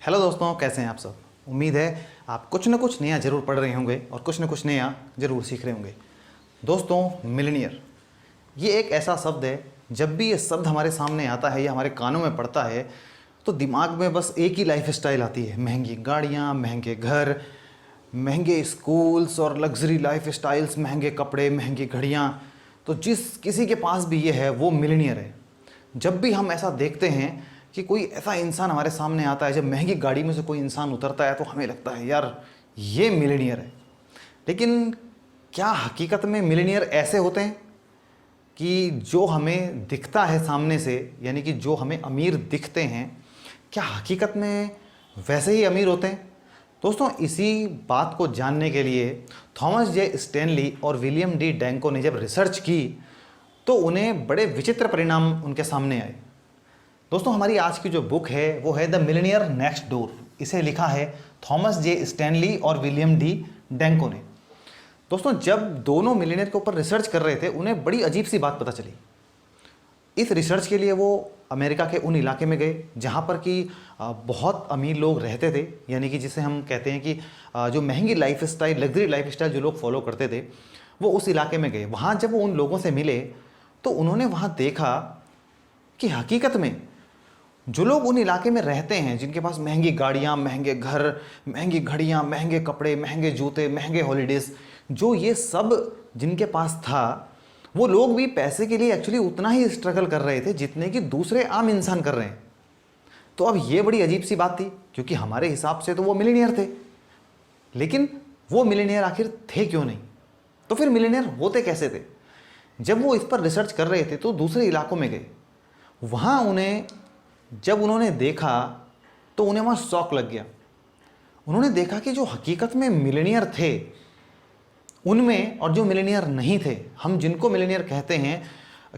Hello दोस्तों, कैसे हैं आप सब। उम्मीद है आप कुछ ना कुछ नया ज़रूर पढ़ रहे होंगे और कुछ ना कुछ नया ज़रूर सीख रहे होंगे। दोस्तों, मिलेनियर ये एक ऐसा शब्द है, जब भी ये शब्द हमारे सामने आता है या हमारे कानों में पड़ता है तो दिमाग में बस एक ही लाइफ स्टाइल आती है। महंगी गाड़ियाँ, महंगे घर, महंगे स्कूल्स और लग्जरी लाइफ स्टाइल्स, महंगे कपड़े, महंगी घड़ियाँ। तो जिस किसी के पास भी ये है वो मिलेनियर है। जब भी हम ऐसा देखते हैं कि कोई ऐसा इंसान हमारे सामने आता है, जब महंगी गाड़ी में से कोई इंसान उतरता है तो हमें लगता है यार ये मिलेनियर है। लेकिन क्या हकीकत में मिलेनियर ऐसे होते हैं कि जो हमें दिखता है सामने से, यानी कि जो हमें अमीर दिखते हैं, क्या हकीकत में वैसे ही अमीर होते हैं? दोस्तों, इसी बात को जानने के लिए थॉमस जे स्टैनली और विलियम डी डैंको ने जब रिसर्च की तो उन्हें बड़े विचित्र परिणाम उनके सामने आए। दोस्तों, हमारी आज की जो बुक है वो है द मिलेनियर नेक्स्ट डोर। इसे लिखा है थॉमस जे स्टैनली और विलियम डी डैंको ने। दोस्तों, जब दोनों मिलेनियर के ऊपर रिसर्च कर रहे थे उन्हें बड़ी अजीब सी बात पता चली। इस रिसर्च के लिए वो अमेरिका के उन इलाके में गए जहाँ पर कि बहुत अमीर लोग रहते थे, यानी कि जिसे हम कहते हैं कि जो महंगी life style, luxury life style जो लोग फॉलो करते थे, वो उस इलाके में गए। वहाँ जब वो उन लोगों से मिले तो उन्होंने वहाँ देखा कि हकीकत में जो लोग उन इलाके में रहते हैं, जिनके पास महंगी गाड़ियाँ, महंगे घर, महंगी घड़ियाँ, महंगे कपड़े, महंगे जूते, महंगे हॉलीडेज़, जो ये सब जिनके पास था, वो लोग भी पैसे के लिए एक्चुअली उतना ही स्ट्रगल कर रहे थे जितने कि दूसरे आम इंसान कर रहे हैं। तो अब ये बड़ी अजीब सी बात थी, क्योंकि हमारे हिसाब से तो वो मिलेनियर थे, लेकिन वो मिलेनियर आखिर थे क्यों नहीं? तो फिर मिलेनियर होते कैसे थे? जब वो इस पर रिसर्च कर रहे थे तो दूसरे इलाकों में गए। वहाँ उन्हें जब उन्होंने देखा तो उन्हें वहाँ शॉक लग गया। उन्होंने देखा कि जो हकीकत में मिलेनियर थे उनमें और जो मिलेनियर नहीं थे, हम जिनको मिलेनियर कहते हैं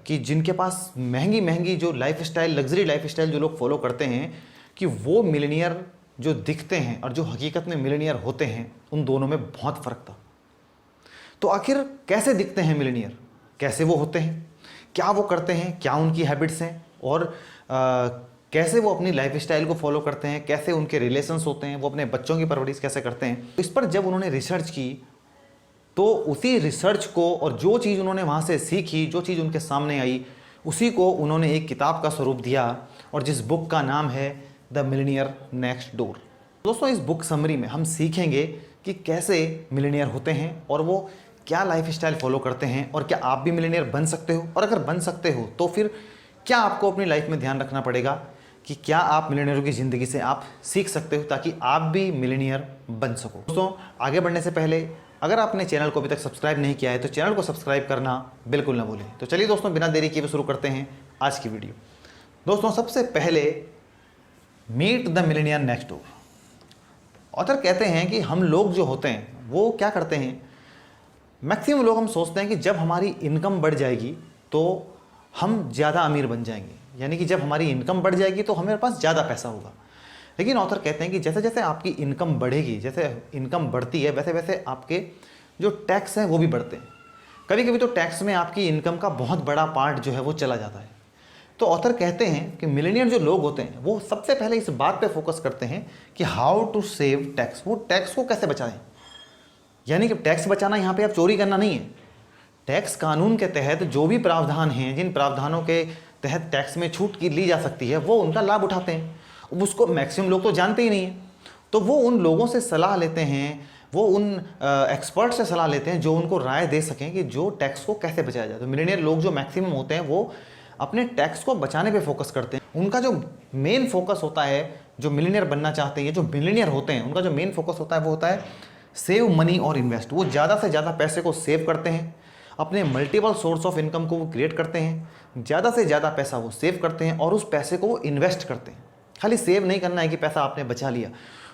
कि जिनके पास महंगी महंगी जो life style, luxury life style जो लोग फॉलो करते हैं, कि वो मिलेनियर जो दिखते हैं और जो हकीकत में मिलेनियर होते हैं, उन दोनों में बहुत फ़र्क था। तो आखिर कैसे दिखते हैं मिलेनियर, कैसे वो होते हैं, क्या वो करते हैं, क्या उनकी हैबिट्स हैं, और कैसे वो अपनी लाइफ स्टाइल को फॉलो करते हैं, कैसे उनके रिलेशंस होते हैं, वो अपने बच्चों की परवरिश कैसे करते हैं। इस पर जब उन्होंने रिसर्च की तो उसी रिसर्च को और जो चीज़ उन्होंने वहाँ से सीखी, जो चीज़ उनके सामने आई, उसी को उन्होंने एक किताब का स्वरूप दिया, और जिस बुक का नाम है द मिलेनियर नेक्स्ट डोर। दोस्तों, इस बुक समरी में हम सीखेंगे कि कैसे मिलेनियर होते हैं और वो क्या लाइफ स्टाइल फॉलो करते हैं, और क्या आप भी मिलेनियर बन सकते हो, और अगर बन सकते हो तो फिर क्या आपको अपनी लाइफ में ध्यान रखना पड़ेगा कि क्या आप मिलेनियरों की ज़िंदगी से आप सीख सकते हो ताकि आप भी मिलेनियर बन सको। दोस्तों, आगे बढ़ने से पहले अगर आपने चैनल को अभी तक सब्सक्राइब नहीं किया है तो चैनल को सब्सक्राइब करना बिल्कुल ना भूलें। तो चलिए दोस्तों, बिना देरी किए शुरू करते हैं आज की वीडियो। दोस्तों, सबसे पहले meet the millionaire next door. Author कहते हैं कि हम लोग जो होते हैं वो क्या करते हैं, मैक्सिमम लोग हम सोचते हैं कि जब हमारी इनकम बढ़ जाएगी तो हम ज़्यादा अमीर बन जाएंगे, यानी कि जब हमारी इनकम बढ़ जाएगी तो हमारे पास ज़्यादा पैसा होगा। लेकिन ऑथर कहते हैं कि जैसे जैसे आपकी इनकम बढ़ेगी, जैसे इनकम बढ़ती है, वैसे वैसे आपके जो टैक्स हैं वो भी बढ़ते हैं। कभी कभी तो टैक्स में आपकी इनकम का बहुत बड़ा पार्ट जो है वो चला जाता है। तो ऑथर कहते हैं कि मिलेनियर जो लोग होते हैं वो सबसे पहले इस बात पे फोकस करते हैं कि हाउ टू सेव टैक्स, वो टैक्स को कैसे बचाएं। यानी कि टैक्स बचाना यहाँ पे आप चोरी करना नहीं है। टैक्स कानून के तहत जो भी प्रावधान हैं, जिन प्रावधानों के तहत टैक्स में छूट की ली जा सकती है, वो उनका लाभ उठाते हैं। उसको मैक्सिमम लोग तो जानते ही नहीं हैं, तो वो उन लोगों से सलाह लेते हैं, वो उन एक्सपर्ट से सलाह लेते हैं जो उनको राय दे सकें कि जो टैक्स को कैसे बचाया जाए। तो मिलेनियर लोग जो मैक्सिमम होते हैं वो अपने टैक्स को बचाने पे फोकस करते हैं। उनका जो मेन फोकस होता है, जो मिलेनियर बनना चाहते हैं, जो मिलेनियर होते हैं, उनका जो मेन फोकस होता है वो होता है सेव मनी और इन्वेस्ट। वो ज़्यादा से ज़्यादा पैसे को सेव करते हैं, अपने मल्टीपल सोर्स ऑफ इनकम को वो क्रिएट करते हैं, ज़्यादा से ज़्यादा पैसा वो सेव करते हैं और उस पैसे को वो इन्वेस्ट करते हैं। खाली सेव नहीं करना है कि पैसा आपने बचा लिया,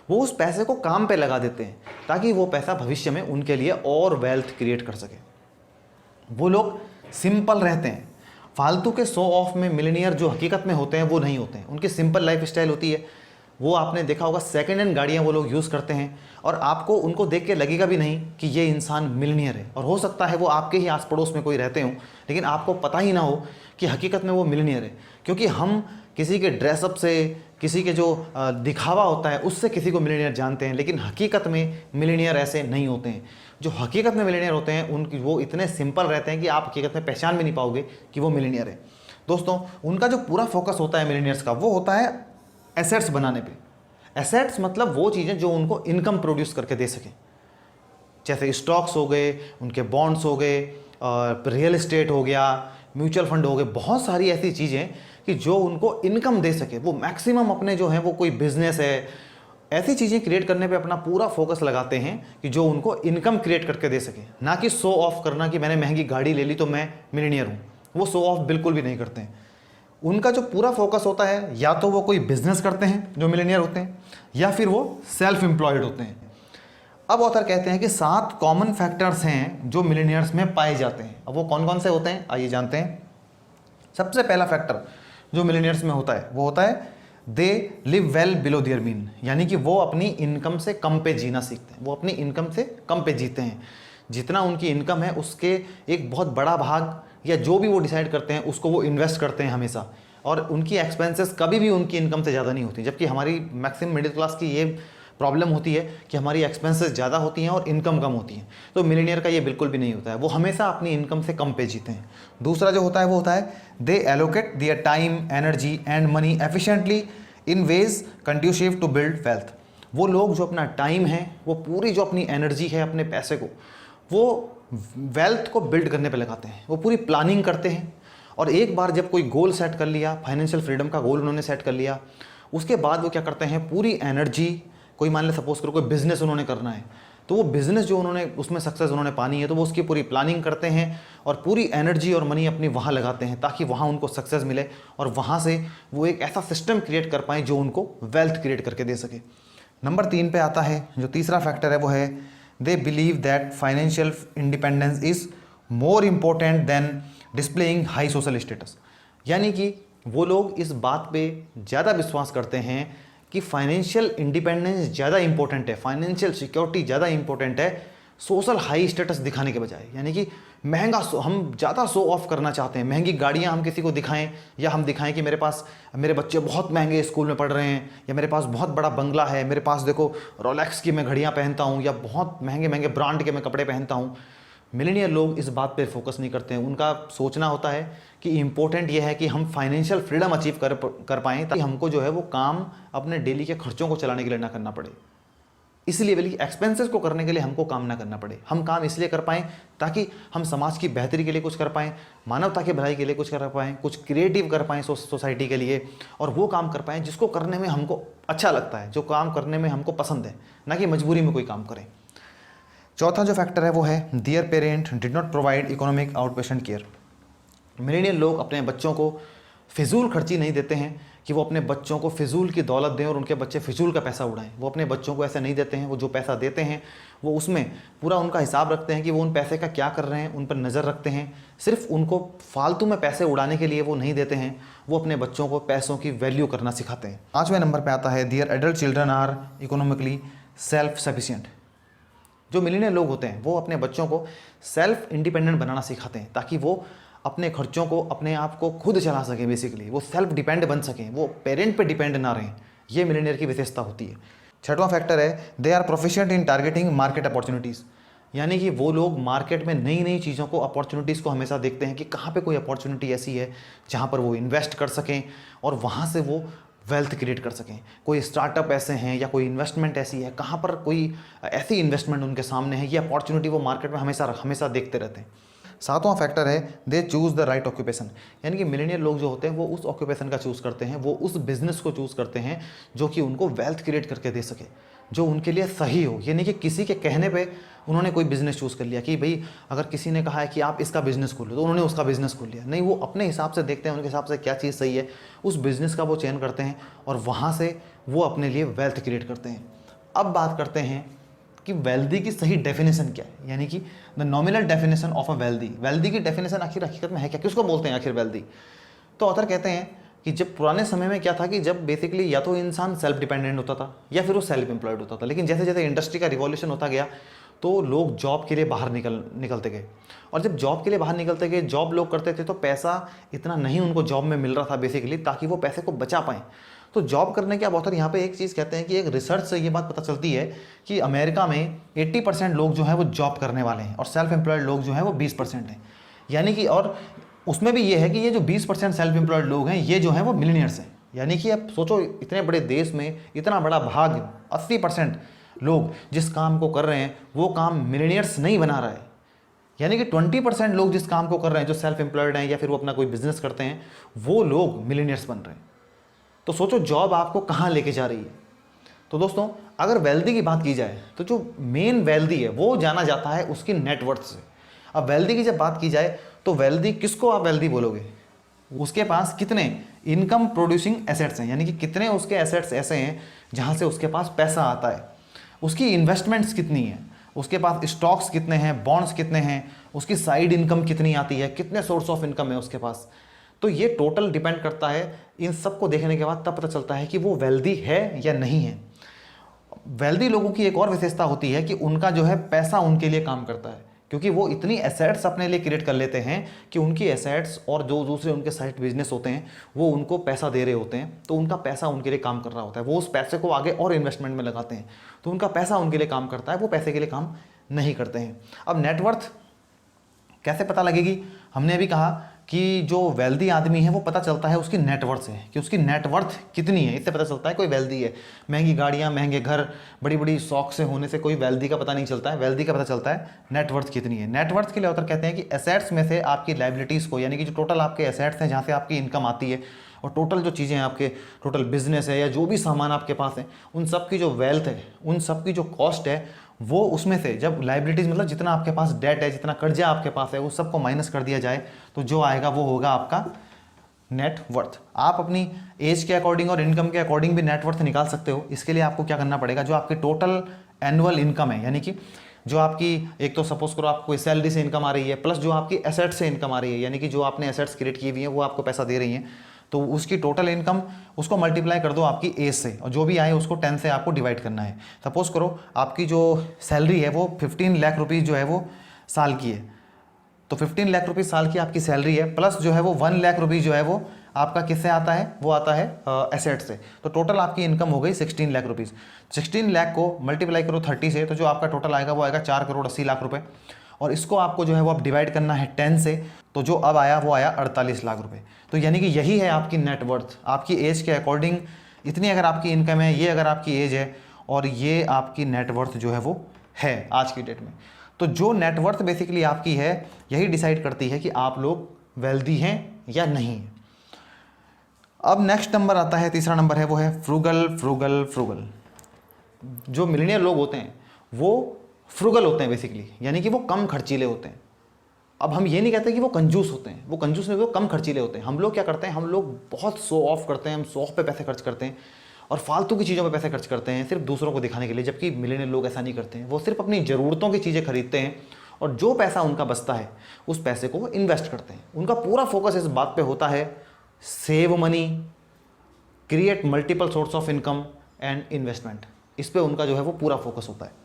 वो उस पैसे को काम पे लगा देते हैं ताकि वो पैसा भविष्य में उनके लिए और वेल्थ क्रिएट कर सके। वो लोग सिंपल रहते हैं। फालतू के शो ऑफ में मिलेनियर जो हकीकत में होते हैं वो नहीं होते हैं। उनकी सिंपल लाइफ स्टाइल होती है। वो आपने देखा होगा सेकेंड हैंड गाड़ियाँ वो लोग यूज़ करते हैं और आपको उनको देख के लगेगा भी नहीं कि ये इंसान मिलेनियर है। और हो सकता है वो आपके ही आस पड़ोस में कोई रहते हों, लेकिन आपको पता ही ना हो कि हकीकत में वो मिलेनियर है, क्योंकि हम किसी के ड्रेसअप से, किसी के जो दिखावा होता है उससे किसी को मिलीनियर जानते हैं, लेकिन हकीकत में मिलीनियर ऐसे नहीं होते हैं। जो हकीकत में मिलीनियर होते हैं उनकी वो इतने सिंपल रहते हैं कि आप हकीकत में पहचान भी नहीं पाओगे कि वो मिलीनियर है। दोस्तों, उनका जो पूरा फोकस होता है मिलीनियर्स का, वो होता है एसेट्स बनाने पे। एसेट्स मतलब वो चीज़ें जो उनको इनकम प्रोड्यूस करके दे सकें, जैसे स्टॉक्स हो गए, उनके बॉन्ड्स हो गए, रियल एस्टेट हो गया, म्यूचुअल फंड हो गए, बहुत सारी ऐसी चीज़ें कि जो उनको इनकम दे सके। वो मैक्सिमम अपने जो है वो कोई बिजनेस है, ऐसी चीज़ें क्रिएट करने पे अपना पूरा फोकस लगाते हैं कि जो उनको इनकम क्रिएट करके दे सके, ना कि शो ऑफ करना कि मैंने महंगी गाड़ी ले ली तो मैं मिलीनियर हूँ। वो शो ऑफ बिल्कुल भी नहीं करते हैं। उनका जो पूरा फोकस होता है, या तो वो कोई बिजनेस करते हैं जो मिलीनियर होते हैं, या फिर वो सेल्फ एम्प्लॉयड होते हैं। अब ऑथर कहते हैं कि 7 कॉमन फैक्टर्स हैं जो मिलीनियर्स में पाए जाते हैं। अब वो कौन कौन से होते हैं, आइए जानते हैं। सबसे पहला फैक्टर जो मिलीनियर्स में होता है वो होता है they live well below there mean, यानी कि वो अपनी इनकम से कम पे जीना सीखते हैं। वो अपनी इनकम से कम पे जीते हैं। जितना उनकी इनकम है उसके एक बहुत बड़ा भाग, या जो भी वो डिसाइड करते हैं उसको वो इन्वेस्ट करते हैं हमेशा, और उनकी एक्सपेंसेस कभी भी उनकी इनकम से ज़्यादा नहीं होती। जबकि हमारी मैक्सिमम मिडिल क्लास की ये प्रॉब्लम होती है कि हमारी एक्सपेंसेस ज़्यादा होती हैं और इनकम कम होती है। तो मिलीनियर का ये बिल्कुल भी नहीं होता है, वो हमेशा अपनी इनकम से कम पे जीते हैं। दूसरा जो होता है वो होता है they allocate their time, energy and money efficiently in ways conducive to build wealth. वो लोग जो अपना टाइम है, वो पूरी जो अपनी एनर्जी है, अपने पैसे को वो वेल्थ को बिल्ड करने पे लगाते हैं। वो पूरी प्लानिंग करते हैं, और एक बार जब कोई गोल सेट कर लिया, फाइनेंशियल फ्रीडम का गोल उन्होंने सेट कर लिया, उसके बाद वो क्या करते हैं, पूरी एनर्जी, कोई मान ले सपोज करो कोई बिजनेस उन्होंने करना है, तो वो बिजनेस जो उन्होंने उसमें सक्सेस उन्होंने पानी है, तो वो उसकी पूरी प्लानिंग करते हैं और पूरी एनर्जी और मनी अपनी वहाँ लगाते हैं ताकि वहाँ उनको सक्सेस मिले, और वहाँ से वो एक ऐसा सिस्टम क्रिएट कर पाएँ जो उनको वेल्थ क्रिएट करके दे सके। नंबर 3 पे आता है, जो तीसरा फैक्टर है वो है they believe that financial independence is more important then displaying high social status. यानी कि वो लोग इस बात पे ज़्यादा विश्वास करते हैं कि फाइनेंशियल इंडिपेंडेंस ज़्यादा इंपॉर्टेंट है, फाइनेंशियल सिक्योरिटी ज़्यादा इंपॉर्टेंट है सोशल हाई स्टेटस दिखाने के बजाय। यानी कि महंगा हम ज़्यादा शो ऑफ करना चाहते हैं, महंगी गाड़ियाँ हम किसी को दिखाएं, या हम दिखाएं कि मेरे पास मेरे बच्चे बहुत महंगे स्कूल में पढ़ रहे हैं, या मेरे पास बहुत बड़ा बंगला है, मेरे पास देखो रोलेक्स की मैं घड़ियाँ पहनता हूँ, या बहुत महंगे महंगे ब्रांड के मैं कपड़े पहनता हूँ। मिलीनियर लोग इस बात पे फोकस नहीं करते हैं। उनका सोचना होता है कि इम्पोर्टेंट ये है कि हम फाइनेंशियल फ्रीडम अचीव कर पाएँ, ताकि हमको जो है वो काम अपने डेली के खर्चों को चलाने के लिए ना करना पड़े, इसलिए बल्कि एक्सपेंसेस को करने के लिए हमको काम ना करना पड़े। हम काम इसलिए कर पाएँ ताकि हम समाज की बेहतरी के लिए कुछ कर पाएँ, मानवता की भलाई के लिए कुछ कर पाएँ, कुछ क्रिएटिव कर पाएँ सोसाइटी के लिए, और वो काम कर पाएँ जिसको करने में हमको अच्छा लगता है, जो काम करने में हमको पसंद है, ना कि मजबूरी में कोई काम करें। चौथा जो फैक्टर है वो है there parent did not provide economic out patient care. Millennial लोग अपने बच्चों को फिजूल खर्ची नहीं देते हैं कि वो अपने बच्चों को फिजूल की दौलत दें और उनके बच्चे फिजूल का पैसा उड़ाएं। वो अपने बच्चों को ऐसा नहीं देते हैं। वो जो पैसा देते हैं वो उसमें पूरा उनका हिसाब रखते हैं कि वो उन पैसे का क्या कर रहे हैं, उन पर नज़र रखते हैं। सिर्फ उनको फालतू में पैसे उड़ाने के लिए वो नहीं देते हैं, वो अपने बच्चों को पैसों की वैल्यू करना सिखाते हैं। 5वें नंबर पर आता है their adult children are economically self sufficient. जो मिलीनियर लोग होते हैं वो अपने बच्चों को सेल्फ इंडिपेंडेंट बनाना सिखाते हैं ताकि वो अपने खर्चों को, अपने आप को खुद चला सकें। बेसिकली वो सेल्फ डिपेंड बन सकें, वो पेरेंट पे डिपेंड ना रहें। ये मिलीनियर की विशेषता होती है। 6वां फैक्टर है they are proficient in targeting market opportunities. यानी कि वो लोग मार्केट में नई नई चीज़ों को, अपॉर्चुनिटीज़ को हमेशा देखते हैं कि कहाँ पे कोई अपॉर्चुनिटी ऐसी है जहाँ पर वो इन्वेस्ट कर सकें और वहाँ से वो वेल्थ क्रिएट कर सकें। कोई स्टार्टअप ऐसे हैं या कोई इन्वेस्टमेंट ऐसी है, कहाँ पर कोई ऐसी इन्वेस्टमेंट उनके सामने है, ये अपॉर्चुनिटी वो मार्केट में हमेशा देखते रहते हैं। 7वां फैक्टर है दे चूज़ द राइट ऑक्यूपेशन। यानी कि मिलीनियर लोग जो होते हैं वो उस ऑक्यूपेशन का चूज़ करते हैं, वो उस बिज़नेस को चूज़ करते हैं जो कि उनको वेल्थ क्रिएट करके दे सके, जो उनके लिए सही हो। यानी कि किसी के कहने पे उन्होंने कोई बिज़नेस चूज़ कर लिया कि भाई अगर किसी ने कहा है कि आप इसका बिज़नेस खोलो तो उन्होंने उसका बिज़नेस खोल लिया। नहीं, वो अपने हिसाब से देखते हैं, उनके हिसाब से क्या चीज़ सही है, उस बिज़नेस का वो चयन करते हैं और वहाँ से वो अपने लिए वेल्थ क्रिएट करते हैं। अब बात करते हैं कि वेल्दी की सही डेफिनेशन क्या है, यानी कि the nominal definition of a wealthy. Wealthy की डेफिनेशन आखिर हकीकत में है क्या, किसको बोलते हैं आखिर वेल्दी? तो ऑथर कहते हैं कि जब पुराने समय में क्या था कि जब बेसिकली या तो इंसान सेल्फ डिपेंडेंट होता था या फिर वो सेल्फ एम्प्लॉयड होता था। लेकिन जैसे जैसे इंडस्ट्री का रिवॉल्यूशन होता गया तो लोग जॉब के लिए बाहर निकलते गए, और जब जॉब के लिए बाहर निकलते गए, जॉब लोग करते थे तो पैसा इतना नहीं उनको जॉब में मिल रहा था बेसिकली, ताकि वो पैसे को बचा पाएँ। तो जॉब करने के अब ऑथर यहाँ पे एक चीज़ कहते हैं कि एक रिसर्च से ये बात पता चलती है कि अमेरिका में 80% लोग जो है वो जॉब करने वाले हैं और सेल्फ एम्प्लॉयड लोग जो हैं वो 20% हैं। यानी कि और उसमें भी ये है कि ये जो 20% सेल्फ एम्प्लॉयड लोग हैं ये जो हैं वो मिलीनियर्स हैं। यानी कि अब सोचो इतने बड़े देश में इतना बड़ा भाग 80% लोग जिस काम को कर रहे हैं वो काम मिलीनियर्स नहीं बना रहा है। यानी कि 20% लोग जिस काम को कर रहे हैं, जो सेल्फ एम्प्लॉयड हैं या फिर वो अपना कोई बिजनेस करते हैं, वो लोग मिलीनियर्स बन रहे हैं। तो सोचो जॉब आपको कहाँ लेके जा रही है। तो दोस्तों अगर वेल्दी की बात की जाए तो जो मेन वेल्दी है वो जाना जाता है उसकी नेटवर्थ से। अब वेल्दी की जब बात की जाए तो वेल्दी किसको आप वेल्दी बोलोगे? उसके पास कितने इनकम प्रोड्यूसिंग एसेट्स हैं, यानी कि कितने उसके एसेट्स ऐसे हैं जहाँ से उसके पास पैसा आता है, उसकी इन्वेस्टमेंट्स कितनी हैं, उसके पास स्टॉक्स कितने हैं, बॉन्ड्स कितने हैं, उसकी साइड इनकम कितनी आती है, कितने सोर्स ऑफ इनकम है उसके पास। तो ये टोटल डिपेंड करता है। इन सब को देखने के बाद तब पता चलता है कि वो वेल्दी है या नहीं है। वेल्दी लोगों की एक और विशेषता होती है कि उनका जो है पैसा उनके लिए काम करता है, क्योंकि वो इतनी एसेट्स अपने लिए क्रिएट कर लेते हैं कि उनकी एसेट्स और जो दूसरे उनके साइड बिजनेस होते हैं वो उनको पैसा दे रहे होते हैं, तो उनका पैसा उनके लिए काम कर रहा होता है। वो उस पैसे को आगे और इन्वेस्टमेंट में लगाते हैं, तो उनका पैसा उनके लिए काम करता है, वो पैसे के लिए काम नहीं करते हैं। अब नेटवर्थ कैसे पता लगेगी? हमने अभी कहा कि जो वेल्दी आदमी है वो पता चलता है उसकी नेटवर्थ से कि उसकी नेटवर्थ कितनी है, इससे पता चलता है कोई वेल्दी है। महंगी गाड़ियाँ, महंगे घर, बड़ी बड़ी शौक से होने से कोई वेल्दी का पता नहीं चलता है। वेल्दी का पता चलता है नेटवर्थ कितनी है। नेटवर्थ के लिए ऑथर कहते हैं कि एसेट्स में से आपकी लाइबिलिटीज़ को, यानी कि जो टोटल आपके एसेट्स हैं जहाँ से आपकी इनकम आती है, और टोटल जो चीज़ें हैं आपके, टोटल बिजनेस है या जो भी सामान आपके पास है, उन सब की जो वेल्थ है, उन सब की जो कॉस्ट है, वो उसमें से जब लाइबिलिटीज़ मतलब जितना आपके पास डेट है, जितना कर्जा आपके पास है, उस सब को माइनस कर दिया जाए तो जो आएगा वो होगा आपका नेटवर्थ। आप अपनी एज के अकॉर्डिंग और इनकम के अकॉर्डिंग भी नेटवर्थ निकाल सकते हो। इसके लिए आपको क्या करना पड़ेगा, जो आपकी टोटल एनुअल इनकम है, यानी कि जो आपकी, एक तो सपोज करो आपको सैलरी से इनकम आ रही है, प्लस जो आपकी एसेट्स से इनकम आ रही है, यानी कि जो आपने एसेट्स क्रिएट की हुई हैं वो आपको पैसा दे रही हैं, तो उसकी टोटल इनकम उसको मल्टीप्लाई कर दो आपकी एज से, और जो भी आए उसको 10 से आपको डिवाइड करना है। सपोज करो आपकी जो सैलरी है वो 15 लाख रुपीज़ जो है वो साल की है, तो 15 लाख रुपीज़ साल की आपकी सैलरी है, प्लस जो है वो 1 लाख रुपीज़ जो है वो आपका किससे आता है, वो आता है एसेट से। तो टोटल आपकी इनकम हो गई 16 लाख रुपीज़। 16 लाख को मल्टीप्लाई करो 30 से, तो जो आपका टोटल आएगा वो आएगा 4 करोड़ 80 लाख रुपए, और इसको आपको जो है वो अब डिवाइड करना है 10 से, तो जो अब आया वो आया 48 लाख रुपए। तो यानी कि यही है आपकी नेटवर्थ। आपकी एज के अकॉर्डिंग इतनी अगर आपकी इनकम है, ये अगर आपकी एज है, और ये आपकी नेटवर्थ जो है वो है आज की डेट में। तो जो नेटवर्थ बेसिकली आपकी है यही डिसाइड करती है कि आप लोग वेल्दी हैं या नहीं। अब नेक्स्ट नंबर आता है, तीसरा नंबर है, वो है फ्रूगल फ्रूगल फ्रूगल। जो मिलियनियर लोग होते हैं वो फ्रूगल होते हैं बेसिकली, यानी कि वो कम खर्चीले होते हैं। अब हम ये नहीं कहते कि वो कंजूस होते हैं, वो कंजूस नहीं, वो कम खर्चीले होते हैं। हम लोग क्या करते हैं, हम लोग बहुत शो ऑफ करते हैं, हम शो ऑफ पे पैसे खर्च करते हैं और फालतू की चीज़ों पे पैसे खर्च करते हैं सिर्फ दूसरों को दिखाने के लिए, जबकि मिलियनियर लोग ऐसा नहीं करते हैं। वो सिर्फ अपनी ज़रूरतों की चीज़ें खरीदते हैं और जो पैसा उनका बचता है उस पैसे को वो इन्वेस्ट करते हैं। उनका पूरा फोकस इस बात पर होता है, save money, create multiple source of income and investment. इस पर उनका जो है वो पूरा फोकस होता है।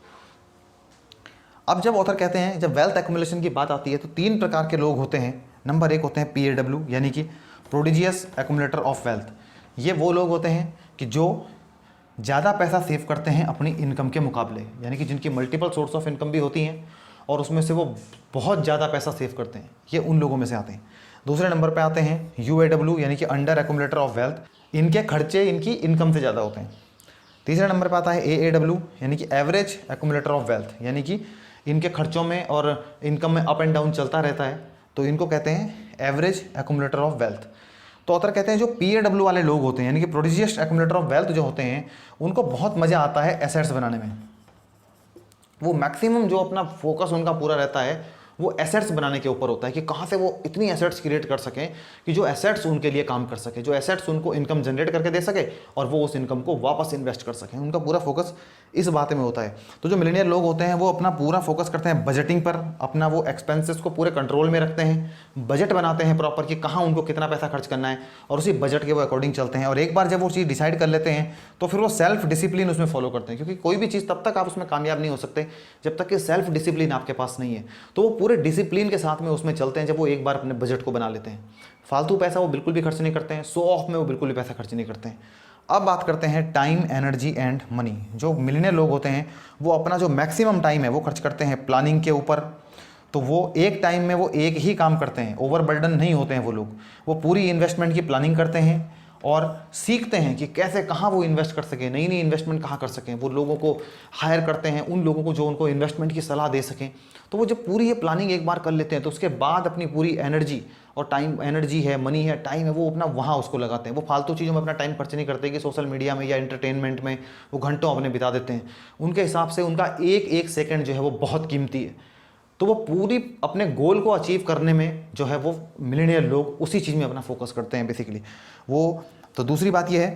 अब जब ऑथर कहते हैं, जब वेल्थ एक्युमुलेशन की बात आती है तो 3 प्रकार के लोग होते हैं। नंबर 1 होते हैं PAW, यानी कि प्रोडिजियस एक्युमुलेटर ऑफ वेल्थ। ये वो लोग होते हैं कि जो ज़्यादा पैसा सेव करते हैं अपनी इनकम के मुकाबले, यानी कि जिनकी मल्टीपल सोर्स ऑफ इनकम भी होती हैं और उसमें से वो बहुत ज़्यादा पैसा सेव करते हैं, ये उन लोगों में से आते हैं। दूसरे नंबर पर आते हैं UAW, यानी कि अंडर एक्युमुलेटर ऑफ वेल्थ। इनके खर्चे इनकी इनकम से ज़्यादा होते हैं। तीसरे नंबर पर आता है AAW, यानी कि एवरेज एक्युमुलेटर ऑफ वेल्थ, यानी कि इनके खर्चों में और इनकम में अप एंड डाउन चलता रहता है, तो इनको कहते हैं एवरेज एक्युमुलेटर ऑफ वेल्थ। तो ऑथर कहते हैं जो PAW वाले लोग होते हैं, यानी कि प्रोडिजियस एक्युमुलेटर ऑफ वेल्थ जो होते हैं, उनको बहुत मज़ा आता है एसेट्स बनाने में। वो मैक्सिमम जो अपना फोकस उनका पूरा रहता है वो एसेट्स बनाने के ऊपर होता है कि कहाँ से वो इतनी एसेट्स क्रिएट कर सकें कि जो एसेट्स उनके लिए काम कर सके, जो एसेट्स उनको इनकम जनरेट करके दे सके और वो उस इनकम को वापस इन्वेस्ट कर सकें। उनका पूरा फोकस इस बात में होता है। तो जो मिलियनियर लोग होते हैं वो अपना पूरा फोकस करते हैं बजटिंग पर, अपना वो एक्सपेंसेस को पूरे कंट्रोल में रखते हैं, बजट बनाते हैं प्रॉपर कि कहाँ उनको कितना पैसा खर्च करना है और उसी बजट के वो अकॉर्डिंग चलते हैं। और एक बार जब वो चीज़ डिसाइड कर लेते हैं तो फिर वो सेल्फ डिसिप्लिन उसमें फॉलो करते हैं, क्योंकि कोई भी चीज़ तब तक आप उसमें कामयाब नहीं हो सकते जब तक कि सेल्फ डिसिप्लिन आपके पास नहीं है। तो वो पूरे डिसिप्लिन के साथ में उसमें चलते हैं जब वो एक बार अपने बजट को बना लेते हैं। फालतू पैसा वो बिल्कुल भी खर्च नहीं करते हैं, शो ऑफ में वो बिल्कुल भी पैसा खर्च नहीं करते हैं। अब बात करते हैं टाइम, एनर्जी एंड मनी। जो मिलियनेयर लोग होते हैं वो अपना जो मैक्सिमम टाइम है वो खर्च करते हैं प्लानिंग के ऊपर। तो वो एक टाइम में वो एक ही काम करते हैं, ओवरबर्डन नहीं होते हैं वो लोग। वो पूरी इन्वेस्टमेंट की प्लानिंग करते हैं और सीखते हैं कि कैसे कहाँ वो इन्वेस्ट कर सकें, नई नई इन्वेस्टमेंट कहाँ कर सकें। वो लोगों को हायर करते हैं, उन लोगों को जो उनको इन्वेस्टमेंट की सलाह दे सकें। तो वो जब पूरी ये प्लानिंग एक बार कर लेते हैं तो उसके बाद अपनी पूरी एनर्जी और टाइम, एनर्जी है, मनी है, टाइम है, वो अपना वहाँ उसको लगाते हैं। वो फालतू चीज़ों में अपना टाइम खर्च नहीं करते कि सोशल मीडिया में या एंटरटेनमेंट में वो घंटों अपने बिता देते हैं। उनके हिसाब से उनका एक एक सेकंड जो है वो बहुत कीमती है। तो वो पूरी अपने गोल को अचीव करने में जो है वो मिलियनेयर लोग उसी चीज़ में अपना फोकस करते हैं बेसिकली वो। तो दूसरी बात ये है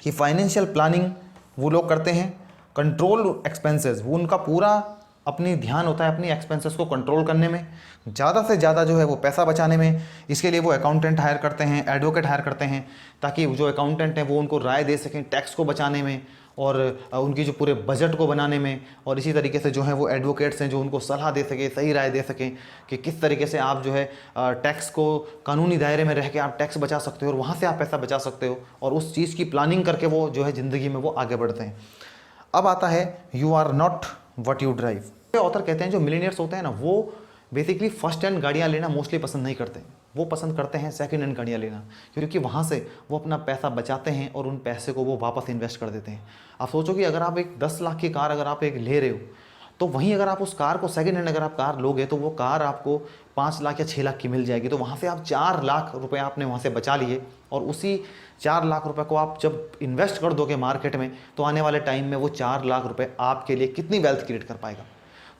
कि फाइनेंशियल प्लानिंग वो लोग करते हैं। कंट्रोल एक्सपेंसेस, वो उनका पूरा अपनी ध्यान होता है अपनी एक्सपेंसेस को कंट्रोल करने में, ज़्यादा से ज़्यादा जो है वो पैसा बचाने में। इसके लिए वो अकाउंटेंट हायर करते हैं, एडवोकेट हायर करते हैं, ताकि जो अकाउंटेंट हैं वो उनको राय दे सकें टैक्स को बचाने में और उनकी जो पूरे बजट को बनाने में। और इसी तरीके से जो है वो एडवोकेट्स हैं जो उनको सलाह दे सकें, सही राय दे सकें कि किस तरीके से आप जो है टैक्स को कानूनी दायरे में रह के आप टैक्स बचा सकते हो और वहाँ से आप पैसा बचा सकते हो। और उस चीज़ की प्लानिंग करके वो जो है ज़िंदगी में वो आगे बढ़ते हैं। अब आता है you are not what you drive. Author कहते हैं जो मिलियनियर्स होते हैं ना वो बेसिकली फर्स्ट हैंड गाड़ियाँ लेना मोस्टली पसंद नहीं करते। वो पसंद करते हैं सेकंड हैंड गाड़ियाँ लेना, क्योंकि वहाँ से वो अपना पैसा बचाते हैं और उन पैसे को वो वापस इन्वेस्ट कर देते हैं। आप सोचो कि अगर आप एक 10 लाख की कार अगर आप एक ले रहे हो, तो वहीं अगर आप उस कार को सेकंड हैंड अगर आप कार लोगे तो वो कार आपको 5 लाख या 6 लाख की मिल जाएगी। तो वहाँ से आप 4 लाख रुपए आपने वहाँ से बचा लिए और उसी 4 लाख रुपए को आप जब इन्वेस्ट कर दोगे मार्केट में तो आने वाले टाइम में वो 4 लाख रुपए आपके लिए कितनी वेल्थ क्रिएट कर पाएगा।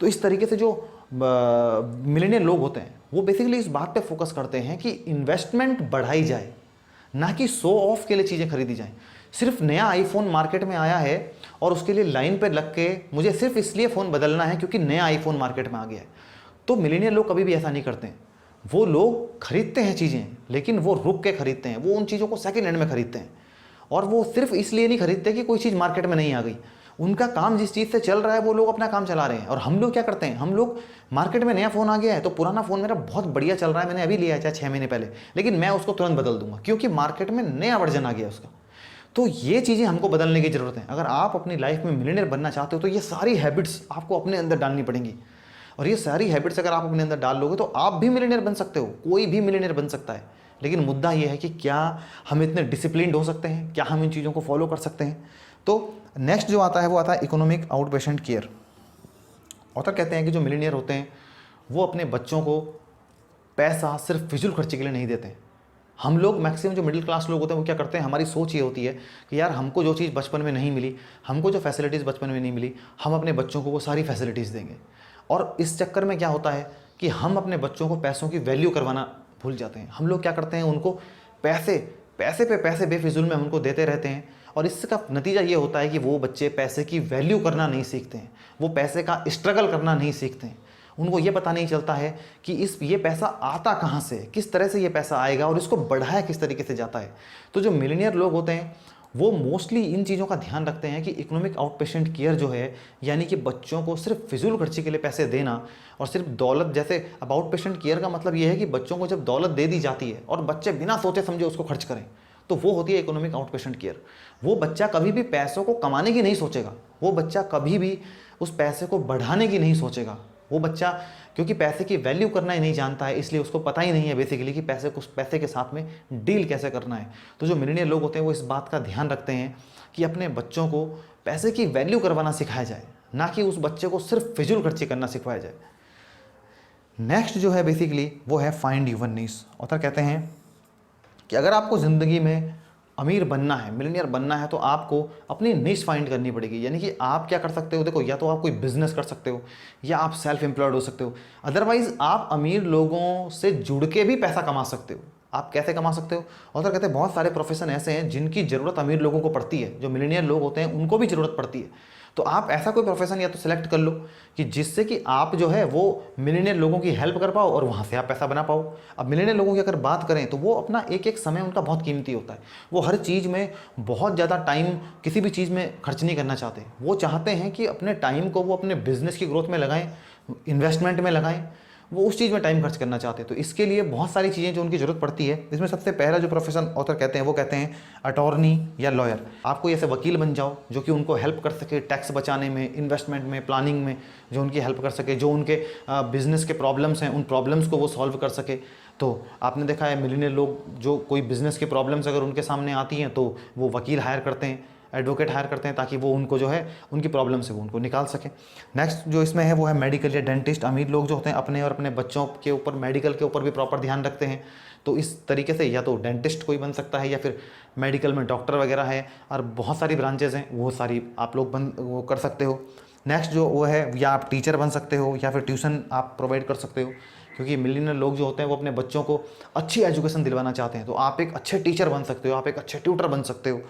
तो इस तरीके से जो मिलियनियर लोग होते हैं वो बेसिकली इस बात पे फोकस करते हैं कि इन्वेस्टमेंट बढ़ाई जाए, ना कि शो ऑफ के लिए चीज़ें खरीदी जाएं। सिर्फ नया आईफोन मार्केट में आया है और उसके लिए लाइन पे लग के मुझे सिर्फ इसलिए फ़ोन बदलना है क्योंकि नया आईफोन मार्केट में आ गया है। तो मिलियनियर लोग कभी भी ऐसा नहीं करते हैं। वो लोग खरीदते हैं चीज़ें, लेकिन वो रुक के खरीदते हैं। वो उन चीज़ों को सेकेंड हैंड में खरीदते हैं और वो सिर्फ इसलिए नहीं खरीदते कि कोई चीज़ मार्केट में नहीं आ गई। उनका काम जिस चीज़ से चल रहा है वो लोग अपना काम चला रहे हैं। और हम लोग क्या करते हैं, हम लोग मार्केट में नया फ़ोन आ गया है तो पुराना फ़ोन मेरा बहुत बढ़िया चल रहा है, मैंने अभी लिया है चाहे 6 महीने पहले, लेकिन मैं उसको तुरंत बदल दूंगा क्योंकि मार्केट में नया वर्जन आ गया उसका। तो ये चीज़ें हमको बदलने की ज़रूरत है। अगर आप अपनी लाइफ में मिलियनेयर बनना चाहते हो तो ये सारी हैबिट्स आपको अपने अंदर डालनी पड़ेंगी। और ये सारी हैबिट्स अगर आप अपने अंदर डाल लोगे तो आप भी मिलियनेयर बन सकते हो, कोई भी मिलियनेयर बन सकता है। लेकिन मुद्दा ये है कि क्या हम इतने डिसिप्लिन्ड हो सकते हैं, क्या हम इन चीज़ों को फॉलो कर सकते हैं। तो नेक्स्ट जो आता है वो आता है economic out patient care. Author कहते हैं कि जो मिलियनियर होते हैं वो अपने बच्चों को पैसा सिर्फ फिजूल खर्चे के लिए नहीं देते। हम लोग मैक्सिमम जो मिडिल क्लास लोग होते हैं वो क्या करते हैं, हमारी सोच ये होती है कि यार हमको जो चीज़ बचपन में नहीं मिली, हमको जो फैसिलिटीज़ बचपन में नहीं मिली, हम अपने बच्चों को वो सारी फैसिलिटीज़ देंगे। और इस चक्कर में क्या होता है कि हम अपने बच्चों को पैसों की वैल्यू करवाना भूल जाते हैं। हम लोग क्या करते हैं, उनको पैसे पे पैसे बेफिजूल में हम उनको देते रहते हैं और इसका नतीजा ये होता है कि वो बच्चे पैसे की वैल्यू करना नहीं सीखते हैं, वो पैसे का स्ट्रगल करना नहीं सीखते हैं। उनको ये पता नहीं चलता है कि ये पैसा आता कहाँ से, किस तरह से ये पैसा आएगा और इसको बढ़ाया किस तरीके से जाता है। तो जो मिलियनियर लोग होते हैं वो मोस्टली इन चीज़ों का ध्यान रखते हैं कि इकोनॉमिक आउट पेशेंट केयर जो है, यानी कि बच्चों को सिर्फ फिजूल खर्ची के लिए पैसे देना और सिर्फ दौलत, जैसे अब आउट पेशेंट केयर का मतलब ये है कि बच्चों को जब दौलत दे दी जाती है और बच्चे बिना सोचे समझे उसको खर्च करें, तो वो होती है इकोनॉमिक आउट पेशेंट केयर। वो बच्चा कभी भी पैसों को कमाने की नहीं सोचेगा, वो बच्चा कभी भी उस पैसे को बढ़ाने की नहीं सोचेगा। वो बच्चा क्योंकि पैसे की वैल्यू करना ही नहीं जानता है, इसलिए उसको पता ही नहीं है बेसिकली कि पैसे के साथ में डील कैसे करना है। तो जो मिलियनियर लोग होते हैं वो इस बात का ध्यान रखते हैं कि अपने बच्चों को पैसे की वैल्यू करवाना सिखाया जाए, ना कि उस बच्चे को सिर्फ फिजूल खर्ची करना सिखाया जाए। नेक्स्ट जो है बेसिकली वो है फाइंड यूर नीश। ऑथर कहते हैं कि अगर आपको ज़िंदगी में अमीर बनना है, मिलियनियर बनना है, तो आपको अपनी निश फाइंड करनी पड़ेगी। यानी कि आप क्या कर सकते हो, देखो या तो आप कोई बिजनेस कर सकते हो या आप सेल्फ एम्प्लॉयड हो सकते हो। अदरवाइज आप अमीर लोगों से जुड़ के भी पैसा कमा सकते हो। आप कैसे कमा सकते हो? ऑथर कहते हैं बहुत सारे प्रोफेशन ऐसे हैं जिनकी ज़रूरत अमीर लोगों को पड़ती है, जो मिलियनियर लोग होते हैं उनको भी ज़रूरत पड़ती है। तो आप ऐसा कोई प्रोफेशन या तो सिलेक्ट कर लो कि जिससे कि आप जो है वो मिलियनियर लोगों की हेल्प कर पाओ और वहाँ से आप पैसा बना पाओ। अब मिलियनियर लोगों की अगर बात करें तो वो अपना एक एक समय उनका बहुत कीमती होता है। वो हर चीज़ में बहुत ज़्यादा टाइम किसी भी चीज़ में खर्च नहीं करना चाहते। वो चाहते हैं कि अपने टाइम को वो अपने बिजनेस की ग्रोथ में लगाएं, इन्वेस्टमेंट में लगाएं। वो उस चीज़ में टाइम खर्च करना चाहते हैं। तो इसके लिए बहुत सारी चीज़ें जो उनकी ज़रूरत पड़ती है, इसमें सबसे पहला जो प्रोफेशन ऑथर कहते हैं वो कहते हैं अटॉर्नी या लॉयर। आप कोई ऐसे वकील बन जाओ जो कि उनको हेल्प कर सके टैक्स बचाने में, इन्वेस्टमेंट में, प्लानिंग में, जो उनकी हेल्प कर सके, जो उनके बिजनेस के प्रॉब्लम्स हैं उन प्रॉब्लम्स को वो सॉल्व कर सके। तो आपने देखा है मिलियनेयर लोग जो कोई बिजनेस की प्रॉब्लम्स अगर उनके सामने आती हैं तो वो वकील हायर करते हैं, एडवोकेट हायर करते हैं, ताकि वो उनको जो है उनकी प्रॉब्लम से वो उनको निकाल सकें। नेक्स्ट जो इसमें है वो है मेडिकल या डेंटिस्ट। अमीर लोग जो होते हैं अपने और अपने बच्चों के ऊपर मेडिकल के ऊपर भी प्रॉपर ध्यान रखते हैं। तो इस तरीके से या तो डेंटिस्ट कोई बन सकता है या फिर मेडिकल में डॉक्टर वगैरह है, और बहुत सारी ब्रांचेज हैं, वो सारी आप लोग वो कर सकते हो। नेक्स्ट जो वो है, या आप टीचर बन सकते हो या फिर ट्यूशन आप प्रोवाइड कर सकते हो, क्योंकि मिलियनेयर लोग जो होते हैं वो अपने बच्चों को अच्छी एजुकेशन दिलवाना चाहते हैं। तो आप एक अच्छे टीचर बन सकते हो, आप एक अच्छे ट्यूटर बन सकते हो।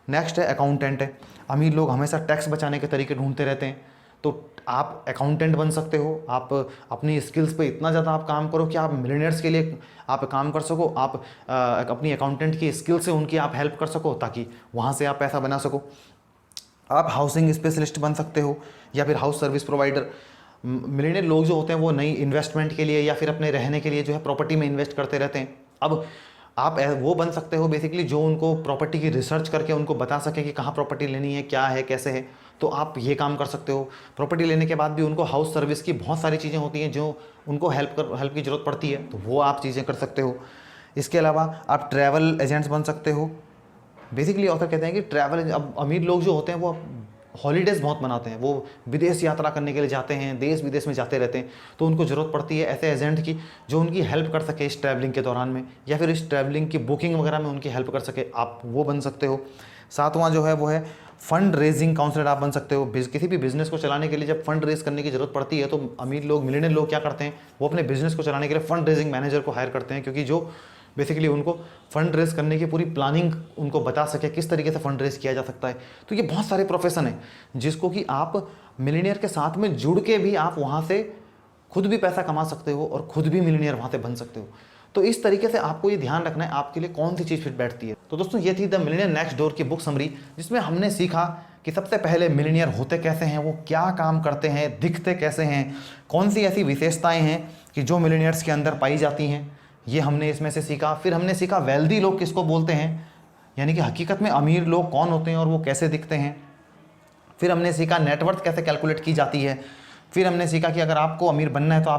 नेक्स्ट है अकाउंटेंट है। अमीर लोग हमेशा टैक्स बचाने के तरीके ढूंढते रहते हैं, तो आप अकाउंटेंट बन सकते हो। आप अपनी स्किल्स पे इतना ज़्यादा आप काम करो कि आप मिलियनेयर्स के लिए आप काम कर सको। आप अपनी अकाउंटेंट की स्किल से उनकी आप हेल्प कर सको, ताकि वहाँ से आप पैसा बना सको। आप हाउसिंग स्पेशलिस्ट बन सकते हो या फिर हाउस सर्विस प्रोवाइडर। मिलियनेयर लोग जो होते हैं वो नई इन्वेस्टमेंट के लिए या फिर अपने रहने के लिए जो है प्रॉपर्टी में इन्वेस्ट करते रहते हैं। अब आप वो बन सकते हो बेसिकली जो उनको प्रॉपर्टी की रिसर्च करके उनको बता सके कि कहाँ प्रॉपर्टी लेनी है, क्या है, कैसे है। तो आप ये काम कर सकते हो। प्रॉपर्टी लेने के बाद भी उनको हाउस सर्विस की बहुत सारी चीज़ें होती हैं जो उनको हेल्प की ज़रूरत पड़ती है, तो वो आप चीज़ें कर सकते हो। इसके अलावा आप ट्रैवल एजेंट्स बन सकते हो। बेसिकली ऑथर कहते हैं कि ट्रैवल, अब अमीर लोग जो होते हैं वो हॉलीडेज़ बहुत मनाते हैं, वो विदेश यात्रा करने के लिए जाते हैं, देश विदेश में जाते रहते हैं। तो उनको ज़रूरत पड़ती है ऐसे एजेंट की जो उनकी हेल्प कर सके इस ट्रैवलिंग के दौरान में, या फिर इस ट्रैवलिंग की बुकिंग वगैरह में उनकी हेल्प कर सके, आप वो बन सकते हो। सातवां जो है वो है फंड रेजिंग काउंसलर आप बन सकते हो। किसी भी बिजनेस को चलाने के लिए जब फंड रेज करने की ज़रूरत पड़ती है तो अमीर लोग, मिलियनेयर लोग क्या करते हैं, वो अपने बिजनेस को चलाने के लिए फंड रेजिंग मैनेजर को हायर करते हैं, क्योंकि जो बेसिकली उनको फंड रेज करने की पूरी प्लानिंग उनको बता सके, किस तरीके से फंड रेज किया जा सकता है। तो ये बहुत सारे प्रोफेशन है जिसको कि आप मिलियनेयर के साथ में जुड़ के भी आप वहाँ से खुद भी पैसा कमा सकते हो और खुद भी मिलियनेयर वहाँ से बन सकते हो। तो इस तरीके से आपको ये ध्यान रखना है आपके लिए कौन सी चीज़ फिट बैठती है। तो दोस्तों ये थी द मिलियनेयर नेक्स्ट डोर की बुक समरी, जिसमें हमने सीखा कि सबसे पहले मिलियनेयर होते कैसे हैं, वो क्या काम करते हैं, दिखते कैसे हैं, कौन सी ऐसी विशेषताएं हैं कि जो मिलियनेयर्स के अंदर पाई जाती हैं, ये हमने इसमें से सीखा। फिर हमने सीखा वेल्दी लोग किसको बोलते हैं, यानी कि हकीकत में अमीर लोग कौन होते हैं और वो कैसे दिखते हैं। फिर हमने सीखा नेटवर्थ कैसे कैलकुलेट की जाती है। फिर हमने सीखा कि अगर आपको अमीर बनना है तो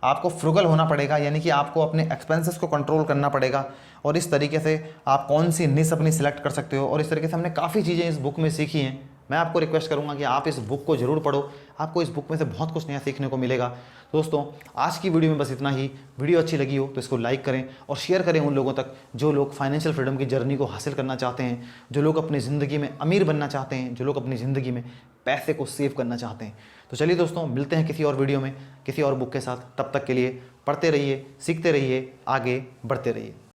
आपको फ्रुगल होना पड़ेगा, यानी कि आपको अपने एक्सपेंसेस को कंट्रोल करना पड़ेगा, और इस तरीके से आप कौन सी निश अपनी सिलेक्ट कर सकते हो। और इस तरीके से हमने काफ़ी चीज़ें इस बुक में सीखी हैं। मैं आपको रिक्वेस्ट करूंगा कि आप इस बुक को ज़रूर पढ़ो, आपको इस बुक में से बहुत कुछ नया सीखने को मिलेगा। दोस्तों आज की वीडियो में बस इतना ही। वीडियो अच्छी लगी हो तो इसको लाइक करें और शेयर करें उन लोगों तक जो लोग फाइनेंशियल फ्रीडम की जर्नी को हासिल करना चाहते हैं, जो लोग अपनी ज़िंदगी में अमीर बनना चाहते हैं, जो लोग अपनी ज़िंदगी में पैसे को सेव करना चाहते हैं। तो चलिए दोस्तों, मिलते हैं किसी और वीडियो में किसी और बुक के साथ। तब तक के लिए पढ़ते रहिए, सीखते रहिए, आगे बढ़ते रहिए।